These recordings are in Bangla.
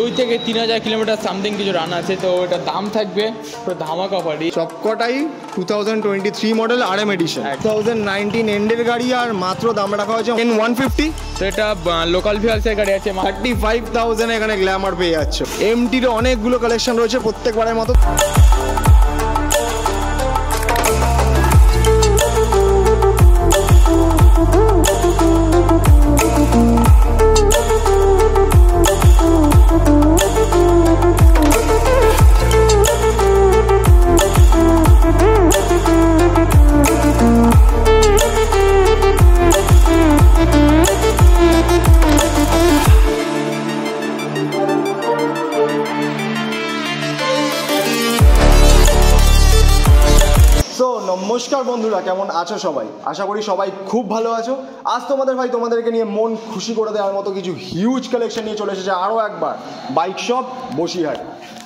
2 থেকে 3000 কিলোমিটার সামথিং কিছু রান আছে, তো এটা দাম থাকবে পুরো ধামাকা অফারই। সবকটাই 2023 মডেল RM এডিশন, 2019 এন্ডের গাড়ি, আর মাত্র দাম রাখা হয়েছে N150। তো এটা লোকাল ভিউয়ার্সের গাড়ি আছে 35,000 এখানে গ্ল্যামার পেয়ে যাচ্ছে। MT-র অনেকগুলো কালেকশন রয়েছে প্রত্যেকবারের মতো। নমস্কার বন্ধুরা, কেমন আছো সবাই? আশা করি সবাই খুব ভালো আছো। আজ তোমাদেরকে নিয়ে মন খুশি করে দেওয়ার মতো কিছু হিউজ কালেকশন নিয়ে চলে এসেছে আরও একবার বাইক শপ বসিরহাট।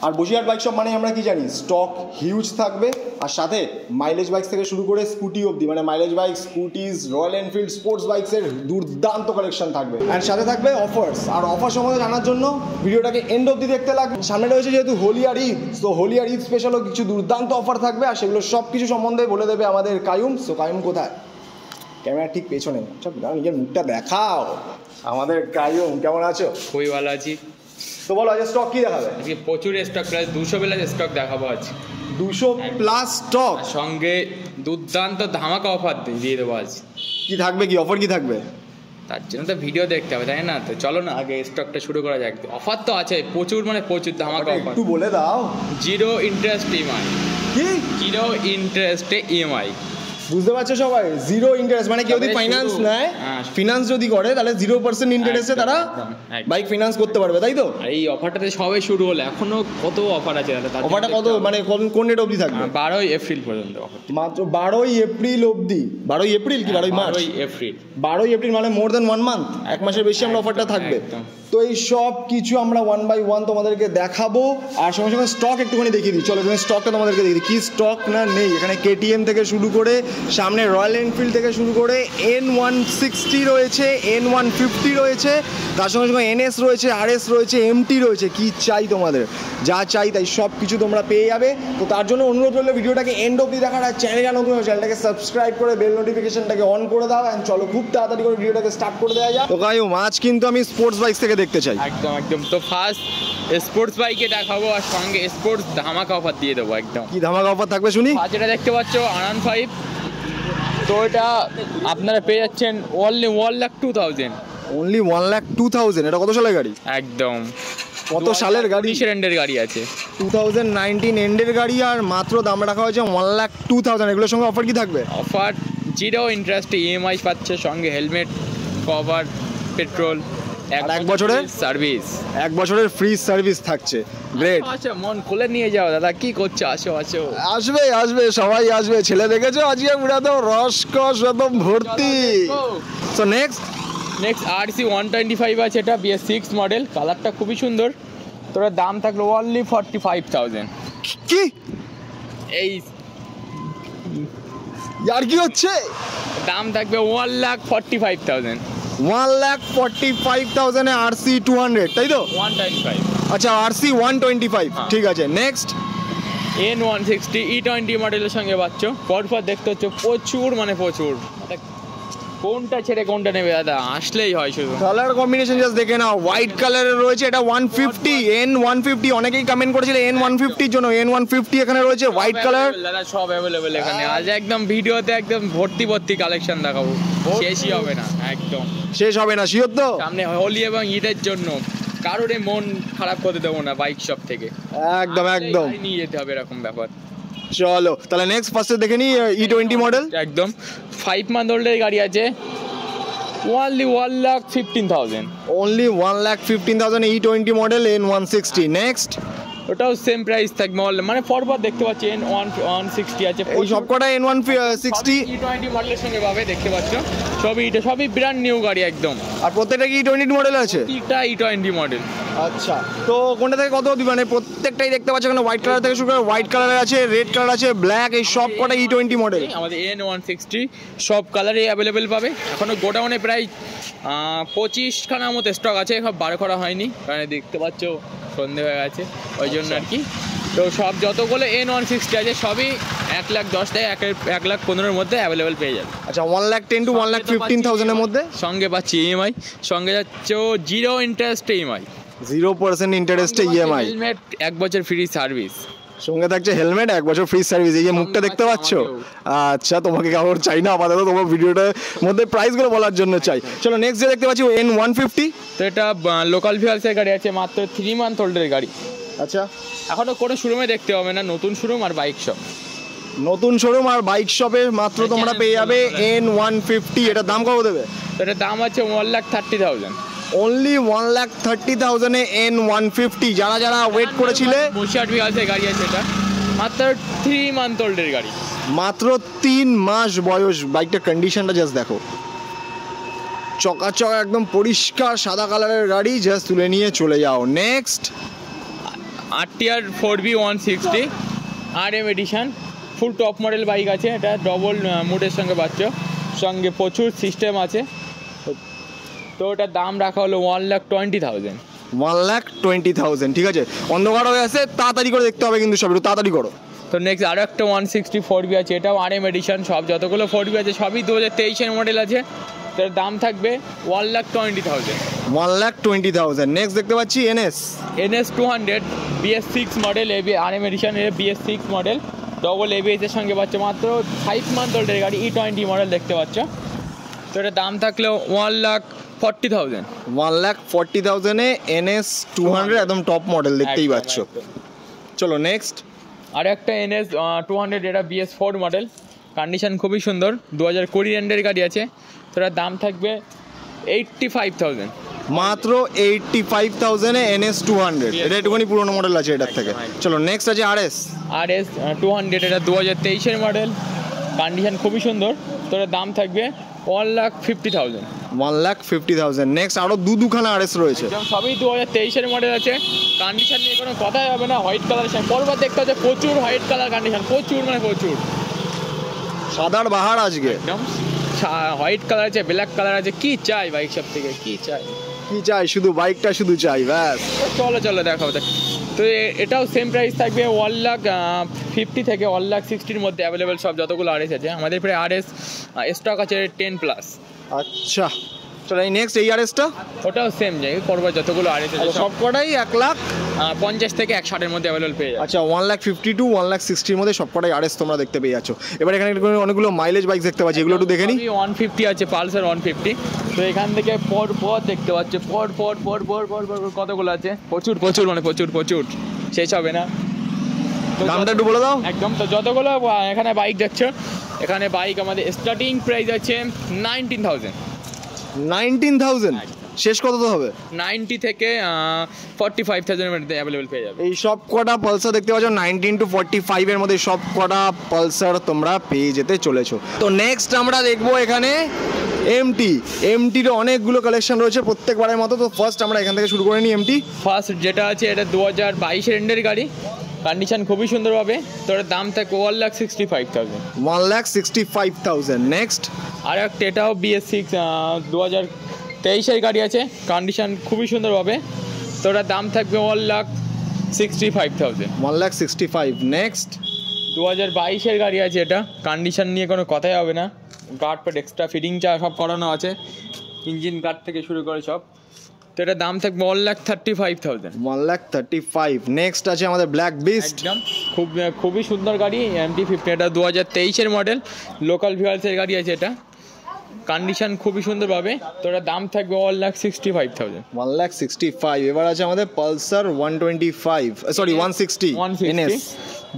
আর বসিরহাট বাইক শপ মানে আমরা কি জানি, স্টক হিউজ থাকবে, আর সাথে মাইলেজ বাইক থেকে শুরু করে স্কুটি অবধি, মানে mileage bike, scooties, Royal Enfield sports বাইকসের দুর্দান্ত কালেকশন থাকবে। আর সাথে থাকবে অফার্স। আর অফার সম্বন্ধে জানার জন্য ভিডিওটাকে এন্ড অবধি দেখতে লাগবে। সামনে রয়েছে যেহেতু হোলি আর ঈদ, তো হোলি আর ঈদ স্পেশালও কিছু দুর্দান্ত অফার থাকবে, আর সেগুলো সব কিছু সম্বন্ধে বলে দেবে আমাদের কায়ুম। সো কায়ুম কোথায়? ক্যামেরা ঠিক পেছনে, সব নিজের মুখটা দেখাও। আমাদের কায়ুম, কেমন আছো? খুবই ভালো আছি। তো বলো আজকে স্টক কি দেখাবে? আজকে প্রচুর স্টক, প্রায় 200 প্লাস স্টক দেখাবো আজ। 200 প্লাস স্টক, সঙ্গে দুর্দান্ত ধামাকা অফার দিয়ে দেবো আজ। কি থাকবে, কি অফার কি থাকবে? তার জন্য তো ভিডিও দেখতে হবে, তাই না? তো চলো না আগে স্টকটা শুরু করা যাক। অফার তো আছে প্রচুর, মানে প্রচুর ধামাকা অফার। একটু বলে দাও। 0 ইন্টারেস্ট EMI। কি 0 ইন্টারেস্টে EMI? বুঝতে পারছো সবাই? 0 ইন্টারেস্ট মানে কেউ যদি ফাইন্যান্স নেয়, ফিনান্স যদি করে, তাহলে 0% ইন্টারেস্টে তারা বাইক ফিনান্স করতে পারবে, তাই তো? আর এই অফারটাতে সবে শুরু হলো, এখনো কত অফার আছে? অফারটা কত, মানে কোন ডেট অবধি থাকবে? 12 এপ্রিল পর্যন্ত অফার। মাত্র 12 এপ্রিল অবধি। 12 এপ্রিল কি 12 মার্চ? 12 এপ্রিল মানে মোর দ্যান 1 মান্থ, এক মাসের বেশি আমরা অফারটা থাকবে। তো এই সব কিছু আমরা 1 বাই 1 তোমাদেরকে দেখাবো, আর সঙ্গে সঙ্গে স্টক একটুখানি দেখিয়ে দিই। চলো স্টকটা তোমাদেরকে দেখিয়ে দিই, কি স্টক না নেই এখানে। KTM থেকে শুরু করে, সামনে রয়্যাল এনফিল্ড থেকে শুরু করে, N160 রয়েছে, N150 রয়েছে, তার সঙ্গে সঙ্গে NS রয়েছে, RS রয়েছে, MT রয়েছে। কি চাই তোমাদের? যা চাই তাই সব কিছু তোমরা পেয়ে যাবে। তো তার জন্য অনুরোধ করলে ভিডিওটাকে এন্ড অবধি দেখার, আর চ্যানেলটা নতুন হয়ে চ্যানেলটাকে সাবস্ক্রাইব করে বেল নোটিফিকেশনটাকে অন করে দাও। অ্যান্ড চলো খুব তাড়াতাড়ি করে ভিডিওটাকে স্টার্ট করে দেওয়া যায়। তো কায়ুম, আজ কিন্তু আমি স্পোর্টস বাইক থেকে দেখতে চাই। একদম একদম। তো ফার্স্ট স্পোর্টস বাইকে দেখাবো, আর সঙ্গে স্পোর্টস ধামাকা অফার দিয়ে দেবো একদম। কি ধামাকা অফার থাকবে শুনি? যেটা দেখতে পাচ্ছ R15, তো এটা আপনারা পেয়ে যাচ্ছেন অনলি 1,02,000। অনলি 1,02,000? এটা কত সালের গাড়ি? একদম কত সালের গাড়ি? 20 এন্ডের গাড়ি আছে, 2019 এন্ডের গাড়ি, আর মাত্র দাম রাখা হয়েছে 1,02,000। এগুলোর সঙ্গে অফার কি থাকবে? অফার 0 ইন্টারেস্টে EMI পাচ্ছে, সঙ্গে হেলমেট, কভার, পেট্রোল, এক বছরের সার্ভিস, 1 বছরের ফ্রি সার্ভিস থাকছে। গ্রেট। আচ্ছা, মন খুলে নিয়ে যাও দাদা, কি করছো? আসো। আসবে সবাই আসবে। ছেলে দেখেছো আজকে পুরো তো রসকস একদম ভর্তি। সো নেক্সট RC 125 আছে, এটা BS6 মডেল, কালারটা খুবই সুন্দর। তোর দাম থাকলো অনলি 45,000। কি এই আর কি হচ্ছে? দাম থাকবে 1,45,000। 1,45,000 এ RC 200, তাই তো? 125। আচ্ছা, RC 125, ঠিক আছে। নেক্সট N160 E20 মডেলের সঙ্গে পাচ্ছ। পরপর দেখতে হচ্ছে প্রচুর, মানে প্রচুর। কোনটা ছেড়ে কোনটা নেবে দাদা? আসলেই হয় শুধু কালার কম্বিনেশন জাস্ট দেখে নাও। হোয়াইট কালারের রয়েছে, এটা 150, N150। অনেকেই কমেন্ট করেছিল N150 এর জন্য। N150 এখানে রয়েছে হোয়াইট কালার। দাদা সব অ্যাভেলেবেল এখানে। আজ একদম ভিডিওতে একদম ভর্তি কালেকশন দেখাবো, শেষই হবে না। একদম শেষ হবে না, শিওর তো? সামনে হোলি এবং ঈদের জন্য কারোর মন খারাপ করতে দেবো না বাইক শপ থেকে। একদম নিয়ে যেতে হবে, এরকম ব্যাপার। চলো তাহলে নেক্সট ফার্স্টে দেখে নিই E20 মডেল। একদম 5 মান্থ ওল্ডের গাড়ি আছে, only 1,15,000। Only 1,15,000 E20 model N160। Next ওটাও সেম প্রাইস থাকবে মানে পরপর দেখতে পাচ্ছি N160 আছে, এই সব কটা N160 E20 মডেলের সঙ্গে পাবে দেখতে পাচ্ছ। সবই ব্র্যান্ড নিউ গাড়ি একদম, আর প্রত্যেকটা কি E20 মডেল আছে? প্রত্যেকটা E20 মডেল। আচ্ছা, তো কোনটা থেকে কত অবধি? মানে প্রত্যেকটাই দেখতে পাচ্ছ এখানে হোয়াইট কালার থেকে শুরু করে হোয়াইট কালার আছে, রেড কালার আছে, ব্ল্যাক, এই সব কটা E20 মডেল আমাদের N160 সব কালারই অ্যাভেলেবেল পাবে। এখনো গোডাউনে প্রায় 25খানার মতো স্টক আছে, সব বার করা হয়নি কারণ দেখতে পাচ্ছ সন্ধে হয়ে গেছে ওই জন্য আর কি। তো সব যতগুলো N160 আছে সবই 1,10,000 থেকে 1,15,000 মধ্যে অ্যাভেলেবেল পেয়ে যাবে। আচ্ছা, 1,10,000 to 1,15,000 এর মধ্যে সঙ্গে পাচ্ছি EMI, সঙ্গে যাচ্ছে 0 ইন্টারেস্ট EMI, 0% ইন্টারেস্টে EMI, হেলমেট 1 বছর ফ্রি সার্ভিস, সঙ্গে থাকছে হেলমেট 1 বছর ফ্রি সার্ভিস। এই যে মুখটা দেখতে পাচ্ছ, আচ্ছা তোমাকে কারোর চাই না আপাতত, তোমার ভিডিওটার মধ্যে প্রাইসগুলো বলার জন্য চাই। চলো নেক্সট যে দেখতে পাচ্ছি N150। তো এটা লোকাল ভিউয়ার্সের গাড়ি আছে, মাত্র 3 মান্থ ওল্ডের গাড়ি। আচ্ছা, এখনো কোনো শোরুমে দেখতে হবে না, নতুন শোরুম আর বাইক শপ, নতুন শোরুম আর বাইক শপে মাত্র তোমরা পেয়ে যাবে N150। এটার দাম কত দেবে? তো এটার দাম আছে 1,30,000, অনলি 1,30,000 এ N150। যারা ওয়েট করেছিলে, 62 ভিউয়ার্সের গাড়ি আছে, এটা মাত্র 3 মান্থ ওল্ডের গাড়ি, মাত্র 3 মাস বয়স। বাইকটার কন্ডিশনটা জাস্ট দেখো, চকাচক একদম পরিষ্কার সাদা কালারের গাড়ি, জাস্ট তুলে নিয়ে চলে যাও। Next RTR 4B 160 RM edition, full top model bike আছে। এটা ডবল মুডের সঙ্গে পাচ্ছ, সঙ্গে প্রচুর সিস্টেম আছে। তো ওটার দাম রাখা হলো 1,20,000। 1,20,000, ঠিক আছে। অন্ধকার হয়ে আছে, তাড়াতাড়ি করে দেখতে হবে কিন্তু, সব একটু তাড়াতাড়ি করো। তো নেক্সট আরও একটা 160 4B আছে, এটাও RM এডিশন। সব যতগুলো 4B আছে সবই 2023-এর মডেল আছে। তার দাম থাকবে 1,20,000। 1,20,000। নেক্সট দেখতে পাচ্ছি NS 200 BS6 model, RM edition, BS6 model, double ABS এর সঙ্গে পাচ্ছ, মাত্র 5 মান্থ ওল্ডের গাড়ি, E20 মডেল দেখতে পাচ্ছ। তো এটার দাম থাকলো 1,40,000। 1,40,000 এ NS 200 একদম টপ মডেল দেখতেই পাচ্ছ। চলো নেক্সট আর একটা NS 200, এটা BS4 মডেল, কন্ডিশন খুবই সুন্দর, 2020 এন্ডের গাড়ি আছে। তো এটার দাম থাকবে 85,000, মাত্র 85,000 এ NS 200। এটা একটুখানি পুরোনো মডেল আছে এটার থেকে। চলো নেক্সট আছে RS 200, এটা 2023-এর মডেল, কন্ডিশন খুবই সুন্দর। তো এটার দাম থাকবে 1,50,000। 1,50,000। নেক্সট আরো দুখানা RS রয়েছে, সবই 2023-এর মডেল আছে, কন্ডিশন নিয়ে কোনো কথাই হবে না। হোয়াইট কালার পরবার দেখতে হচ্ছে, প্রচুর হোয়াইট কালার কন্ডিশন, প্রচুর মানে প্রচুর, সাদার বাহার আজকে একদম। হোয়াইট কালার আছে, ব্ল্যাক কালার আছে, কি চাই বাইক সব থেকে, কি চাই শুধু বাইকটা শুধু চাই ব্যাস। চলো দেখাবো। তো এটাও সেম প্রাইস থাকবে 1,50,000 থেকে 1,60,000-এর মধ্যে অ্যাভেলেবেল সব যতগুলো RS আছে। আমাদের প্রায় RS স্টক আছে 10+। আচ্ছা, চলো এই নেক্সট এই RS-টা, ওটাও সেম জায়গায় পরবার যতগুলো RS আছে সব কটাই 1,50,000 থেকে 1,60,000-এর মধ্যে অ্যাভেলেবেল পেয়ে যাবে। আচ্ছা, 1,50,000 to 1,60,000-এর মধ্যে সব কটাই RS তোমরা দেখতে পেয়ে যাচ্ছ। এবার এখানে অনেকগুলো মাইলেজ বাইক দেখতে পাচ্ছি, এগুলো একটু দেখে নিই। 150 আছে, পালসার 150। তো এখান থেকে পর দেখতে পাচ্ছ, পর কতগুলো আছে, প্রচুর মানে প্রচুর, শেষ হবে না। দামটা একটু বলে দাও। একদম। তো যতগুলো এখানে বাইক যাচ্ছে, এখানে বাইক আমাদের স্টার্টিং প্রাইস আছে 19,000। 19,000 শেষ কত তো হবে? 90 থেকে 45,000-এর মধ্যে অ্যাভেলেবেল পেয়ে যাবে। এই সব কটা পালসার দেখতে পাচ্ছ 19 to 45-এর মধ্যে সব কটা পালসার তোমরা পেয়ে যেতে চলেছো। তো নেক্সট আমরা দেখবো এখানে MTর অনেকগুলো কালেকশন রয়েছে প্রত্যেকবারের মতো। তো ফার্স্ট আমরা এখান থেকে শুরু করে নিই। ফার্স্ট যেটা আছে, এটা 2022-এর এন্ডের গাড়ি, কন্ডিশন খুবই সুন্দর হবে। তো এর দাম থাকে 1,65,000। 1,65,000। নেক্সট আর একটা, এটাও BS6 2023-এর গাড়ি আছে, কন্ডিশন খুবই সুন্দর হবে। তো ওটার দাম থাকবে 1,65,000। 1,65,000। নেক্সট 2022-এর গাড়ি আছে, এটা কন্ডিশন নিয়ে কোনো কথাই হবে না, গার্ড প্যাড এক্সট্রা ফিটিং চা সব করানো আছে, ইঞ্জিন গার্ড থেকে শুরু করে সব। তো এটার দাম থাকবে 1,35,000। 1,35,000। নেক্সট আছে আমাদের ব্ল্যাক বিস্ট, একদম খুবই সুন্দর গাড়ি, MT-50। এটা 2023-এর মডেল, লোকাল ভিউয়ার্সের গাড়ি আছে, এটা কন্ডিশন খুবই সুন্দর পাবে। তো এটার দাম থাকবে 1,65,000। 1,65,000। এবার আছে আমাদের Pulsar 160 NS,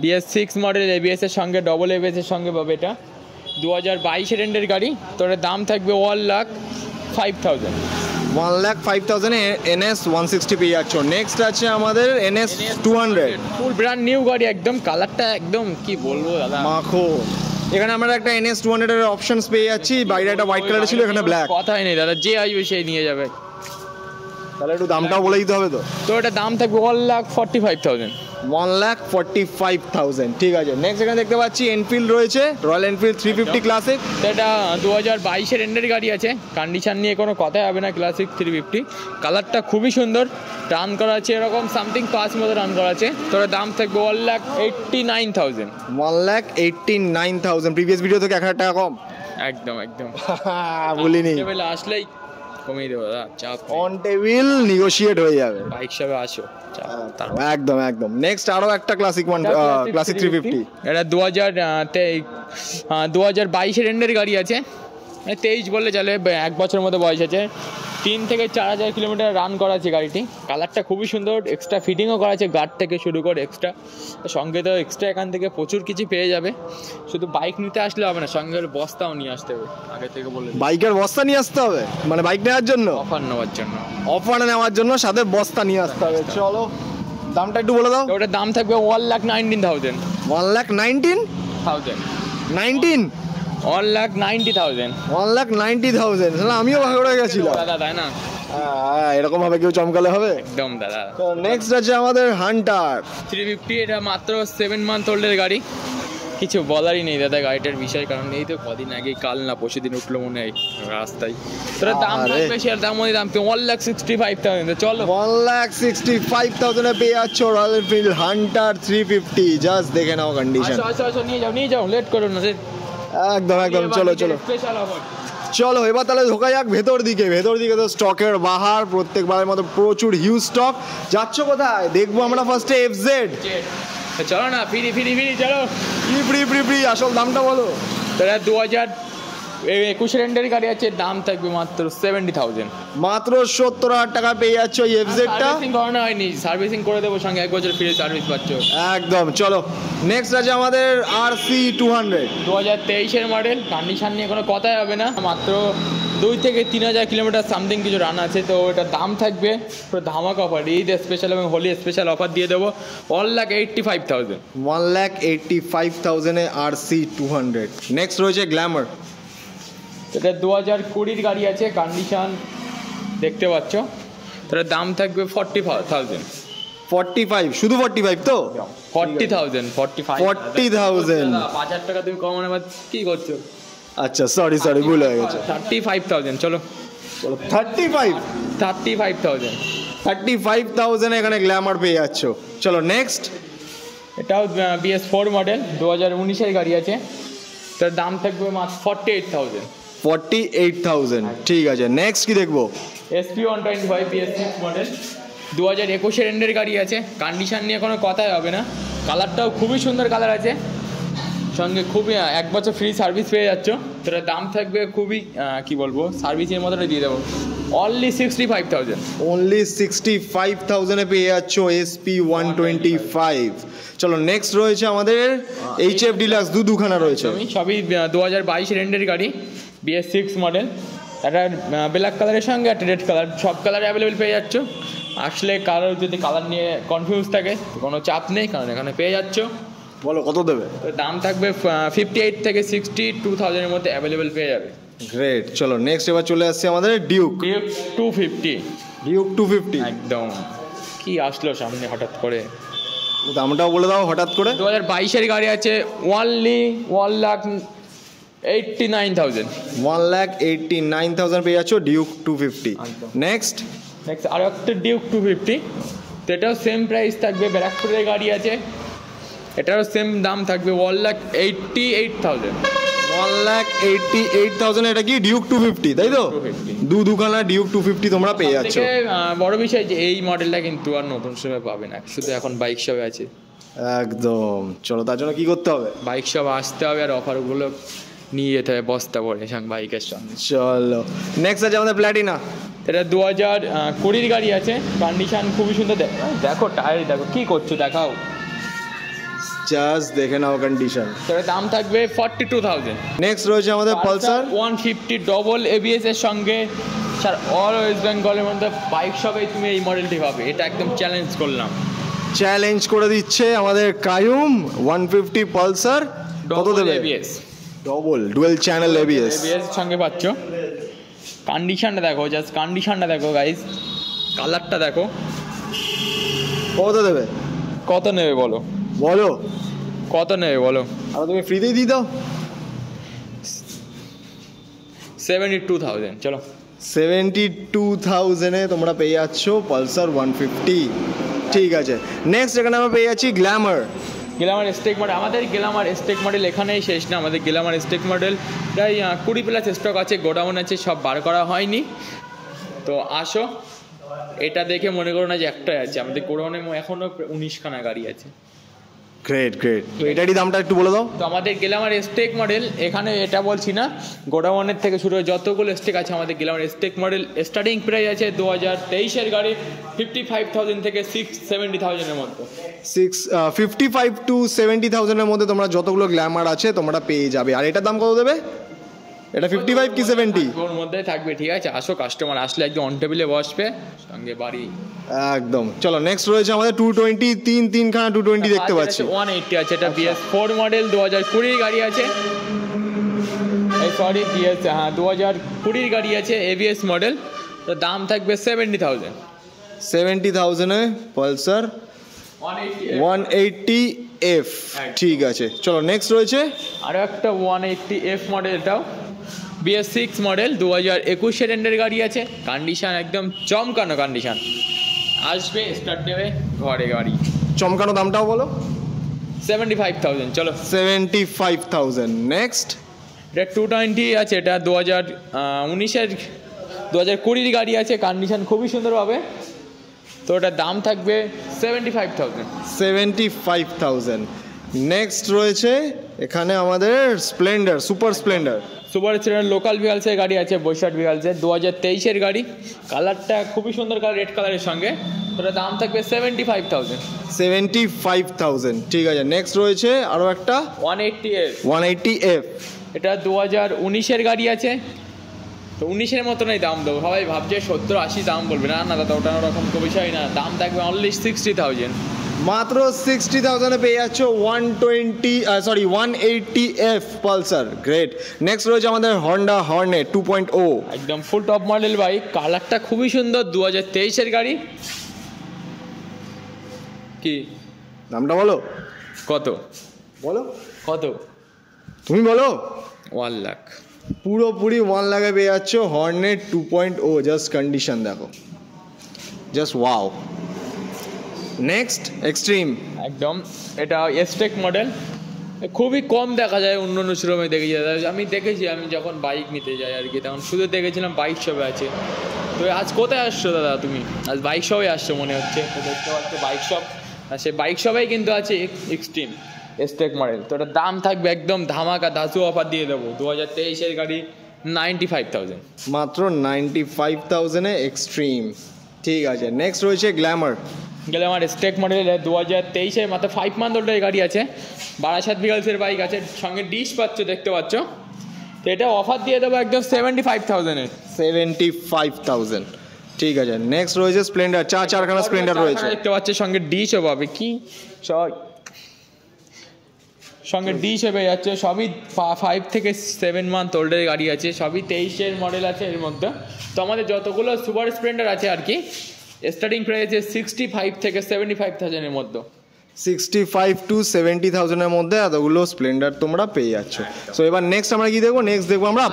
BS6 model, ABS এর সঙ্গে, ডবল ABS এর সঙ্গে পাবে। এটা 2022-এর এন্ডের গাড়ি। তো এটার দাম থাকবে 1,05,000। 1,05,000 NS 160 পেয়ে যাচ্ছ। নেক্সট আছে আমাদের NS 200 ফুল ব্র্যান্ড নিউ গাড়ি, একদম কালারটা একদম কি বলবো দাদা মাখো। এখানে আমরা একটা NS 200 এর অপশনস পেয়ে যাচ্ছি, বাইরে একটা হোয়াইট কালার ছিল, এখানে ব্ল্যাক। কথাই নেই দাদা, যে আসবে সেই নিয়ে যাবে। তাহলে একটু দামটাও বলে দিতে হবে তো। তো এটা দাম থাকবে 1,45,000। 1,45,000 ঠিক আছে। নেক্সট এখানে দেখতে পাচ্ছি এনফিল্ড রয়েছে, রয়্যাল এনফিল্ড 350 ক্লাসিক। এটা 2022-এর এন্ডের গাড়ি আছে, কন্ডিশন নিয়ে কোনো কথাই হবে না। ক্লাসিক 350, কালারটা খুবই সুন্দর, রান করা আছে এরকম সামথিং 5 মতো রান করা আছে। তো এর দাম থাকবে 1,89,000। 1,89,000, প্রিভিয়াস ভিডিও থেকে 1,000 টাকা কম। একদম একদম বলিনি, টেবিলে আসলেই কমিয়ে দেবো দাদা, চাপ অন টেবিল নেগোশিয়েট হয়ে যাবে। বাইক সবে আসো, একদম একদম। নেক্সট আরো একটা ক্লাসিক ক্লাসিক 350, এটা 2022-এর এন্ডের গাড়ি আছে, 23 বললে চলে, 1 বছরের মতো বয়স আছে। 3 থেকে 4,000 কিলোমিটার রান করা আছে গাড়িটি। কালারটা খুবই সুন্দর, এক্সট্রা ফিটিংও করা আছে, গার্ড থেকে শুরু করে এক্সট্রা। সঙ্গে তো এক্সট্রা এখান থেকে প্রচুর কিছু পেয়ে যাবে। শুধু বাইক নিতে আসলে হবে না, সঙ্গে বস্তাও নিয়ে আসতে হবে আগে থেকে বলে। বাইকের বস্তা নিয়ে আসতে হবে মানে বাইক নেওয়ার জন্য, অফার নেওয়ার জন্য, অফার নেওয়ার জন্য সাথে বস্তা নিয়ে আসতে হবে। চলো দামটা একটু বলে দাও। ওটার দাম থাকবে 1,19,000। 1,19,000 1,90,000। 1,90,000 আমিও ভাগ হয়ে গেছিলাম দাদা, তাই না? এরকম ভাবে কেউ চমকালে হবে একদম দাদা। তো নেক্সট আছে আমাদের হান্টার 350, এটা মাত্র 7 মান্থ ওল্ডের গাড়ি। কিছু বলারই নেই দাদা গাড়িটার বিষয়, কারণ এই তো কদিন আগে, কাল না পরশু দিন উঠলো মনে হয় রাস্তায়। তোরা দাম থাকবে, সে দাম ওই দাম 1,65,000। চলো 1,65,000 এ পেয়ে যাচ্ছ রয়্যাল এনফিল্ড হান্টার 350। জাস্ট দেখে নাও কন্ডিশন। আসো নিয়ে যাও, লেট করো না। একদম একদম, চলো চলো স্পেশাল অফার। চলো এবার তাহলে ঢোকা যাক ভেতর দিকে। ভেতর দিকে তো স্টকের বাহার, প্রত্যেকবারের মতো প্রচুর হিউজ স্টক। যাচ্ছ কোথায় দেখবো আমরা? ফার্স্টে FZ। চলো না, ফিরি চলো। ফ্রি আসল দামটা বলো। তাহলে 2021 এন্ডের গাড়ি আছে, দাম থাকবে মাত্র 70,000। মাত্র 70,000 টাকা পেয়ে যাচ্ছ এই FZ টা। সার্ভিসিং করানো হয়নি, সার্ভিসিং করে দেবো, সঙ্গে 1 বছর ফ্রি সার্ভিস পাচ্ছ। একদম। চলো নেক্সট আছে আমাদের RC 200, 2023-এর মডেল। কন্ডিশন নিয়ে কোনো কথাই হবে না, মাত্র 2 থেকে 3,000 কিলোমিটার সামথিং কিছু রান আছে। তো এটার দাম থাকবে পুরো ধামাকা অফার, ঈদ স্পেশাল এবং হোলি স্পেশাল অফার দিয়ে দেবো 1,85,000। 1,85,000 এ RC 200। নেক্সট রয়েছে গ্ল্যামার। এটা 2020-র গাড়ি আছে, কন্ডিশন দেখতে পাচ্ছ। তার দাম থাকবে 40,000। 45, শুধু 45 তো? 40,000। 40,000 5,000 টাকা তুমি কমানো, কি করছো? আচ্ছা সরি ভুল হয়ে গেছে। 35,000। চলো 35,000 এখানে গ্ল্যামার পেয়ে যাচ্ছ। চলো নেক্সট। এটাও BS4 মডেল, 2019-এর গাড়ি আছে। তার দাম থাকবে মাত্র 48,000। 48,000 ঠিক আছে। নেক্সট কি দেখবো? SP 125 BS6 মডেল, 2021-এর এন্ডের গাড়ি আছে। কন্ডিশন নিয়ে কোনো কথাই হবে না, কালারটাও খুবই সুন্দর কালার আছে, সঙ্গে খুবই 1 বছর ফ্রি সার্ভিস পেয়ে যাচ্ছ। তোর দাম থাকবে খুবই কি বলবো, সার্ভিসের মতোটা দিয়ে দেবো, অনলি 65,000। অনলি 65,000 এ পেয়ে যাচ্ছ SP 125। চলো নেক্সট রয়েছে আমাদের HF ডিলাক্স, দুখানা রয়েছে। সবই 2022-এর এন্ডের গাড়ি, BS6 মডেল। একটা ব্ল্যাক কালারের সঙ্গে একটা রেড কালার, সব কালার অ্যাভেলেবেল পেয়ে যাচ্ছ। আসলে কালার, যদি কালার নিয়ে কনফিউজ থাকে কোনো চাপ নেই, কারণ এখানে পেয়ে যাচ্ছ। বলো কত দেবে? দাম থাকবে 58 থেকে 62,000-এর মধ্যে অ্যাভেলেবেল পেয়ে যাবে। গ্রেট। চলো নেক্সট এবার চলে আসছে আমাদের ডিউক 250। ডিউক 250 একদম কি আসলো সামনে হঠাৎ করে, দামটাও বলে দাও হঠাৎ করে। 2022-এর গাড়ি আছে, অনলি 1,89,000। 1,89,000 পেয়ে যাচ্ছ ডিউক 250। নেক্সট আরও একটা ডিউক 250, তো এটাও সেম প্রাইস থাকবে। ব্যারাকপুরের গাড়ি আছে, এটারও সেম দাম থাকবে 1,88,000। 1,88,000 এটা কি ডিউক 250 তাই তো? দুখানা ডিউক 250 তোমরা পেয়ে যাচ্ছ। বড় বিষয় যে এই মডেলটা কিন্তু আর নতুন সময় পাবে না, শুধু এখন বাইক শপে আছে। একদম। চলো তার জন্য কি করতে হবে? বাইক শপ আসতে হবে আর অফারগুলো নিয়ে যেতে হবে বস্তা ভরে সঙ্গে বাইকের সঙ্গে। চলো নেক্সট আছে আমাদের প্ল্যাটিনা। এটা 2020-এর গাড়ি আছে, কন্ডিশন খুবই সুন্দর। দেখো টায়ার দেখো, কি করছো দেখাও, জাস্ট দেখে নাও কন্ডিশন। তার দাম থাকবে 42,000। নেক্সট রয়েছে আমাদের পালসার 150 ডবল ABS এর সঙ্গে স্যার অল ওয়েস্ট বেঙ্গলের মধ্যে বাইক শপেই তুমি এই মডেলটি পাবে, এটা একদম চ্যালেঞ্জ করলাম। চ্যালেঞ্জ করে দিচ্ছে আমাদের কায়ুম 150 পালসার। কত দেবে? ABS, double dual channel ABS সঙ্গে পাচ্ছ। কন্ডিশনটা দেখো, জাস্ট কন্ডিশনটা দেখো গাইজ, কালারটা দেখো। কত দেবে? কত নেবে বলো, বলো কত নেবে বলো? আর তুমি ফ্রিতেই দিয়ে দাও। 72,000 চলো। 72,000-এ তোমরা পেয়ে যাচ্ছ পালসার 150। ঠিক আছে, নেক্সট এখানে আমরা পেয়ে যাচ্ছি গ্ল্যামার। গ্ল্যামার স্টেক মডেল, আমাদের গ্ল্যামার স্টেক মডেল এখানেই শেষ না। আমাদের গ্ল্যামার স্টেক মডেল প্রায় 20+ স্টক আছে, গোডাউন আছে, সব বার করা হয়নি। তো আসো, এটা দেখে মনে করো না যে একটাই আছে, আমাদের গোডাউনে এখনও 19খানা গাড়ি আছে। Great great. তো এটারই দামটা একটু বলে দাও। তো আমাদের গ্ল্যামার স্টেক মডেল এখানে এটা বলছি না, গোডাউনের থেকে শুরু হয়ে যতগুলো স্টেক আছে আমাদের glamour stock model starting price আছে 2023-এর গাড়ি 55,000 থেকে 70,000-এর মধ্যে। 55 to 70,000-এর মধ্যে তোমরা যতগুলো গ্ল্যামার আছে তোমরা পেয়ে যাবে। আর এটার দাম কত দেবে? এটা 55 কি 70? ওর মধ্যে থাকবে। ঠিক আছে, আসো, কাস্টমার আসলে একদম অন টেবিলে বসবে, সঙ্গে বাড়ি একদম। চলো নেক্সট রয়েছে আমাদের 220, তিনখানা 220 দেখতে পাচ্ছি। 180 আছে, এটা BS4 মডেল 2020 গাড়ি আছে। সরি BS, হ্যাঁ 2020 গাড়ি আছে, ABS মডেল। তো দাম থাকবে 70,000। 70,000-এ পালসার 180F। ঠিক আছে, চলো নেক্সট রয়েছে আরও একটা 180F মডেল, এটাও BS6 মডেল 2021-এর এন্ডের গাড়ি আছে। কন্ডিশন একদম চমকানো কন্ডিশন, আসবে স্টার্ট দেবে ঘরে গাড়ি। চমকানো দামটাও বলো। 75,000 চলো। 75,000। নেক্সট এটা 220 আছে, এটা 2020-এর গাড়ি আছে, কন্ডিশন খুবই সুন্দর পাবে। তো ওটার দাম থাকবে 75,000। 75,000। নেক্সট রয়েছে এখানে আমাদের Splendor, super Splendor. Super Splendor local ভিহালসের গাড়ি আছে, বৈশাখ ভিহালসের 2023-এর গাড়ি। কালারটা খুবই সুন্দর কালার, রেড কালারের সঙ্গে। ওটার দাম থাকবে 75,000। 75,000। ঠিক আছে, নেক্সট রয়েছে আরও একটা 180F। 180F। এটা 2019-এর গাড়ি আছে। তো 19-এর মতনই দাম দেবো, সবাই ভাবছে 70-80 দাম বলবে, না না দাদা, ওটা ওরকম তো বিষয় না, দাম থাকবে অনলি 60,000। মাত্র 60,000-এ পেয়ে যাচ্ছ 180F পালসার। গ্রেট। নেক্সট রয়েছে আমাদের হন্ডা হর্নেট 2.0, একদম ফুল টপ মডেল বাইক, কালারটা খুবই সুন্দর, 2023-এর গাড়ি। কি দামটা বলো। কত বলো কত? তুমি বলো। 1 লাখ। পুরোপুরি 1 লাখে পেয়ে যাচ্ছ হর্নেট 2.0। জাস্ট কন্ডিশন দেখো, জাস্ট ওয়াও। নেক্সট এক্সট্রিম, একদম এটা এসটেক মডেল, খুবই কম দেখা যায়, অন্য অন্য শোরুমে দেখেছি। আমি দেখেছি, আমি যখন বাইক নিতে যাই আর কি, তখন শুধু দেখেছিলাম বাইক শপে আছে। তো আজ কোথায় আসছো দাদা তুমি? আজ বাইক শপে আসছো মনে হচ্ছে। তো দেখতে পাচ্ছি বাইক শপ, আর সে বাইক শপেই কিন্তু আছে এক্সট্রিম এসটেক মডেল। তো ওটার দাম থাকবে একদম ধামাকা, দাসু অফার দিয়ে দেবো। 2023-এর গাড়ি 95,000। মাত্র 95,000-এ এক্সট্রিম। ঠিক আছে, নেক্সট রয়েছে গ্ল্যামার। গ্ল্যামার স্টেক মডেল 2023-এর মাত্র 5 মান্থ ওল্ডের গাড়ি আছে, 22 ভিহালসের বাইক আছে, সঙ্গে ডিশ পাচ্ছ, দেখতে পাচ্ছ। তো এটা অফার দিয়ে দেবো একদম 75,000-এর। 75,000। ঠিক আছে, নেক্সট রয়েছে স্প্লেন্ডার, চারখানা স্প্লেন্ডার রয়েছে, দেখতে পাচ্ছ, সঙ্গে ডিশও পাবে। কি সঙ্গে ডিশ পেয়ে যাচ্ছে, সবই 5 থেকে 7 মান্থ ওল্ডের গাড়ি আছে, সবই 23-এর মডেল আছে এর মধ্যে। তো আমাদের যতগুলো সুপার স্প্লেন্ডার আছে আর কি, স্টার্টিং প্রাইস আছে 65 থেকে 75,000-এর মধ্যে। 65 to 70,000-এর মধ্যে এতগুলো স্প্লেন্ডার তোমরা পেয়ে যাচ্ছ। সো এবার নেক্সট আমরা কি দেখবো? নেক্সট দেখবো আমরা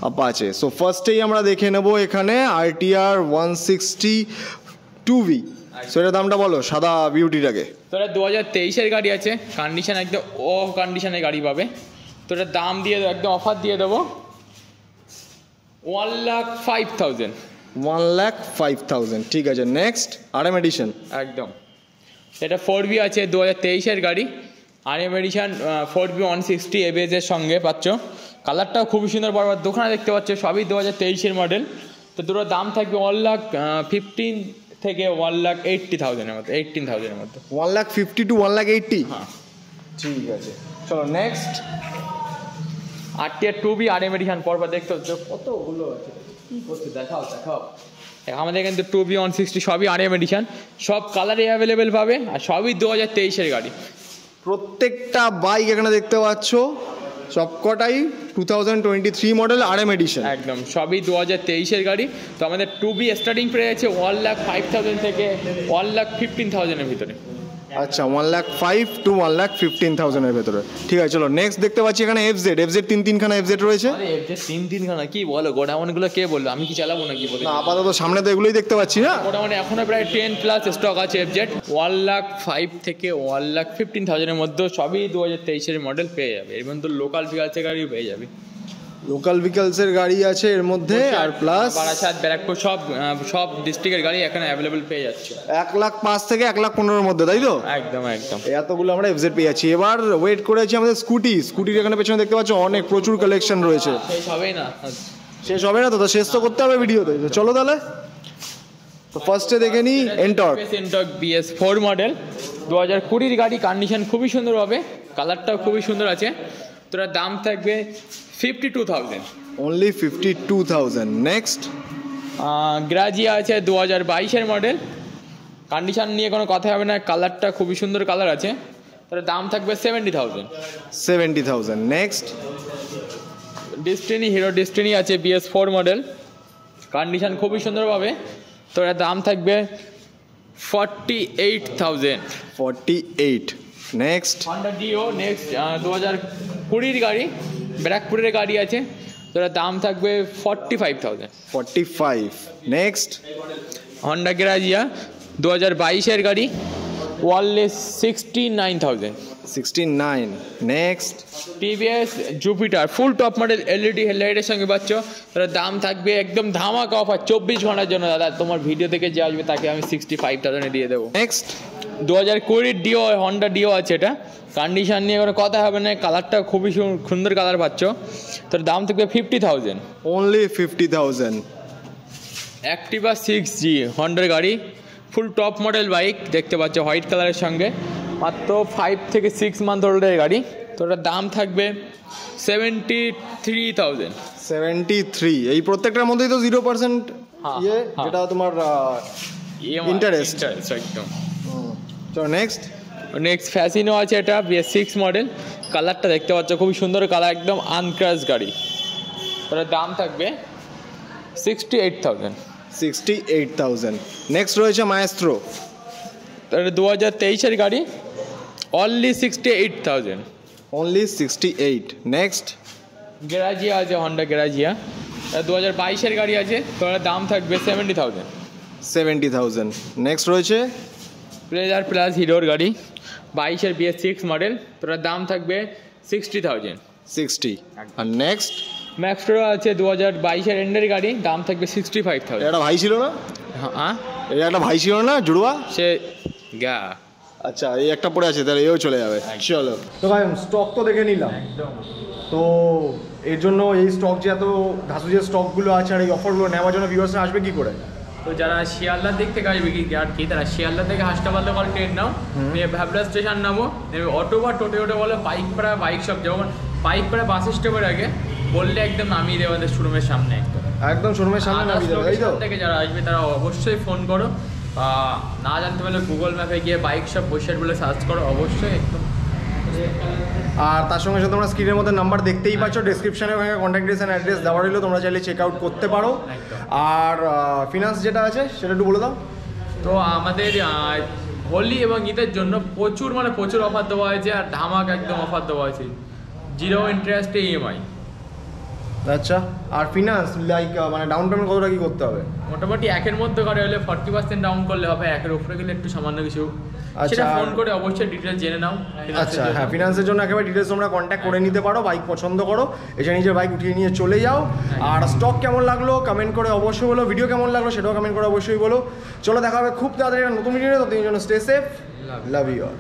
অ্যাপাচে। সো ফার্স্টেই আমরা দেখে নেবো এখানে RTR 160 2V। সো এটার দামটা বলো, সাদা বিউটিটাকে। তো এটা 2023-এর গাড়ি আছে, কন্ডিশন একদম কন্ডিশনের গাড়ি পাবে। তো এটার দাম দিয়ে একদম অফার দিয়ে দেবো 1,05,000। 1,05,000। ঠিক আছে, নেক্সট RM এডিশন। একদম এটা 4V আছে, 2023-এর গাড়ি, RM এডিশন 4V 160 ABS-এর সঙ্গে পাচ্ছ। কালারটাও খুবই সুন্দর, বরাবর দোকানে দেখতে পাচ্ছ, সবই 2023-এর মডেল। তো দুটোর দাম থাকবে 1,15,000 থেকে 1,80,000-এর মধ্যে, 18,000-এর মধ্যে। 1,50,000 to 1,80,000। হ্যাঁ, ঠিক আছে, চলো next. RTR 2B RM addition পরপর দেখতে হচ্ছে কতগুলো আছে, কি করছে দেখাও। আমাদের কিন্তু 2B 160 সবই RM এডিশন, সব কালারই অ্যাভেলেবেল পাবে, আর সবই 2023-এর গাড়ি। প্রত্যেকটা বাইক এখানে দেখতে পাচ্ছ সবকটাই 2023 মডেল RM এডিশন, একদম সবই 2023-এর গাড়ি। তো আমাদের 2B স্টার্টিং প্রাইস আছে 1,05,000 থেকে 1,15,000-এর ভিতরে। আচ্ছা 1,05,000 to 1,15,000 এর ভেতরে, ঠিক আছে। চলো নেক্সট দেখতে পাচ্ছি এখানে FZ 3খানা FZ রয়েছে। আরে FZ 3খানা কি বলো, গোডাউনগুলো কে বললো, আমি কি চালাবো নাকি বলে? না আপাতত সামনে তো এগুলোই দেখতে পাচ্ছি না, গোডাউনে এখনো প্রায় 10+ স্টক আছে FZ। 1,05,000 থেকে 1,15,000-এর মধ্যে সবই 2023-এর মডেল পেয়ে যাবে। এর মধ্যে লোকাল ভেহিকলসের গাড়িও পেয়ে যাবে, লোকাল ভেহিকলসের গাড়ি আছে এর মধ্যে, আর প্লাস বারাসাত, ব্যারাকপুর সব ডিস্ট্রিক্টের গাড়ি এখানে অ্যাভেলেবেল পেয়ে যাচ্ছে। 1,05,000 থেকে 1,15,000-এর মধ্যে, তাই তো? একদম এতগুলো আমরা FZ পেয়ে যাচ্ছি। এবার ওয়েট করেছি আমাদের স্কুটির এখানে পেছনে দেখতে পাচ্ছ অনেক প্রচুর কালেকশন রয়েছে। শেষ হবে না তো, শেষ তো করতে হবে ভিডিওতে। চলো তাহলে তো ফার্স্টে দেখে নিই এন্টর্ক BS4 মডেল 2020-এর গাড়ি, কন্ডিশন খুবই সুন্দর হবে, কালারটাও খুবই সুন্দর আছে। তোর দাম থাকবে 52,000, অনলি 52,000। নেক্সট গ্রাজিয়া আছে 2022-এর মডেল, কন্ডিশন নিয়ে কোনো কথা হবে না, কালারটা খুবই সুন্দর কালার আছে। তার দাম থাকবে 70,000। নেক্সট হিরো ডেস্টিনি আছে BS4 মডেল, কন্ডিশন খুবই সুন্দর পাবে। তোর দাম থাকবে 48,000। নেক্সট হন্ডা ডিও 2020-এর গাড়ি, ব্যারাকপুরের গাড়ি আছে, তোর দাম থাকবে 45,000। নেক্সট হন্ডা গ্রাজিয়া 2022-এর গাড়ি, ওয়ার্ল্ডে 69,000। নেক্সট TVS জুপিটার ফুল টপ মডেল LED হেডলাইটের সঙ্গে পাচ্ছ, তার দাম থাকবে একদম ধামাকা অফার 24 ঘন্টার জন্য। দাদা তোমার ভিডিও থেকে যে আসবে তাকে আমি 65,000-এ দিয়ে দেবো। নেক্সট 2020-এর ডিও, হন্ডা ডিও আছে, এটা কন্ডিশন নিয়ে কোনো কথা হবে না, কালারটা খুবই সুন্দর কালার পাচ্ছ, তার দাম থাকবে 50,000। অনলি 50,000। অ্যাক্টিভা 6G হন্ডার গাড়ি, ফুল টপ মডেল বাইক দেখতে পাচ্ছ হোয়াইট কালারের সঙ্গে, মাত্র 5 থেকে 6 মান্থ ওল্ডের গাড়ি, তো ওটার দাম থাকবে 73,000। এই প্রত্যেকটার মধ্যেই তো 0% যেটা তোমার ইন্টারেস্ট একদম। চলো নেক্সট ফ্যাসিনো আছে, এটা BS6 মডেল, কালারটা দেখতে পাচ্ছ খুবই সুন্দর কালার, একদম আনক্রাশ গাড়ি, ওটার দাম থাকবে 68,000। নেক্সট রয়েছে মায়েস্ট্রো, 2023-এর গাড়ি, অনলি 68,000। নেক্সট গ্যারাজিয়া আছে, হন্ডা গ্যারাজিয়া 2022-এর গাড়ি আছে, তোর দাম থাকবে 70,000। নেক্সট রয়েছে প্লেজার প্লাস হিরোর গাড়ি, 22-এর BS6 মডেল, তোর দাম থাকবে 60,000। আর নেক্সট ম্যাক্সট্রো আছে 2022-এর এন্ডের গাড়ি, দাম থাকবে 65,000। এটা ভাই ছিল না? হ্যাঁ এটা একটা ভাই ছিল না, জুড়ুয়া সে গা। আচ্ছা এই একটা পড়ে আছে, তাহলে এও চলে যাবে। চলো তো ভাই স্টক তো দেখে নিলাম, তো এর জন্য এই স্টক যে এত ধাসু যে স্টকগুলো আছে আর এই অফারগুলো নেওয়ার জন্য ভিউয়ার্সরা আসবে কি করে? তো যারা শিয়ালদার দিক থেকে আসবে আর কি, তারা শিয়ালদা থেকে হাসপাতাল লোকাল ট্রেন নাও, নিয়ে ভ্যাবলা স্টেশন নামো, নেবে অটো বা টোটো বলে পাইকপাড়া বাইক শপ, যেমন পাইকপাড়া বাস স্টপের আগে বললে একদম নামিয়ে দেবে আমাদের শোরুমের সামনে, একদম শোরুমের সামনে নামিয়ে দেবে। এই তো থেকে যারা আসবে তারা অবশ্যই ফোন করো, না জানতে পারলে গুগল ম্যাপে গিয়ে বাইক শপ বসিরহাট বলে সার্চ করো, অবশ্যই একদম। আর তার সঙ্গে সাথে তোমরা স্ক্রিনের মধ্যে নাম্বার দেখতেই পাচ্ছ, ডেসক্রিপশনে ওখানে কন্ট্যাক্ট ডিটেইলস অ্যান্ড অ্যাড্রেস দেওয়া রইলো, তোমরা চাইলে চেক আউট করতে পারো। আর ফিনান্স যেটা আছে সেটা একটু বলে দাও। তো আমাদের হোলি এবং ঈদের জন্য প্রচুর অফার দেওয়া হয়েছে, আর ধামাক একদম অফার দেওয়া হয়েছে, 0 ইন্টারেস্টে EMI। আচ্ছা আর ফিনান্স লাইক মানে ডাউন পেমেন্ট কতটা কি করতে হবে? মোটামুটি 1-এর মধ্যে করে হলে 40% ডাউন করলে হবে, 1-এর উপরে গেলে একটু সামান্য কিছু, আচ্ছা সেটা ফোন করে অবশ্যই ডিটেলস জেনে নাও। আচ্ছা হ্যাঁ, ফিনান্সের জন্য একেবারে ডিটেলস তোমরা কন্ট্যাক্ট করে নিতে পারো, বাইক পছন্দ করো এসে নিজের বাইক উঠিয়ে নিয়ে চলে যাও। আর স্টক কেমন লাগলো কমেন্ট করে অবশ্যই বলো, ভিডিও কেমন লাগলো সেটাও কমেন্ট করে অবশ্যই বলো। চলো দেখা হবে খুব তাড়াতাড়ি নতুন ভিডিও, ততদিনের জন্য stay safe, love you all.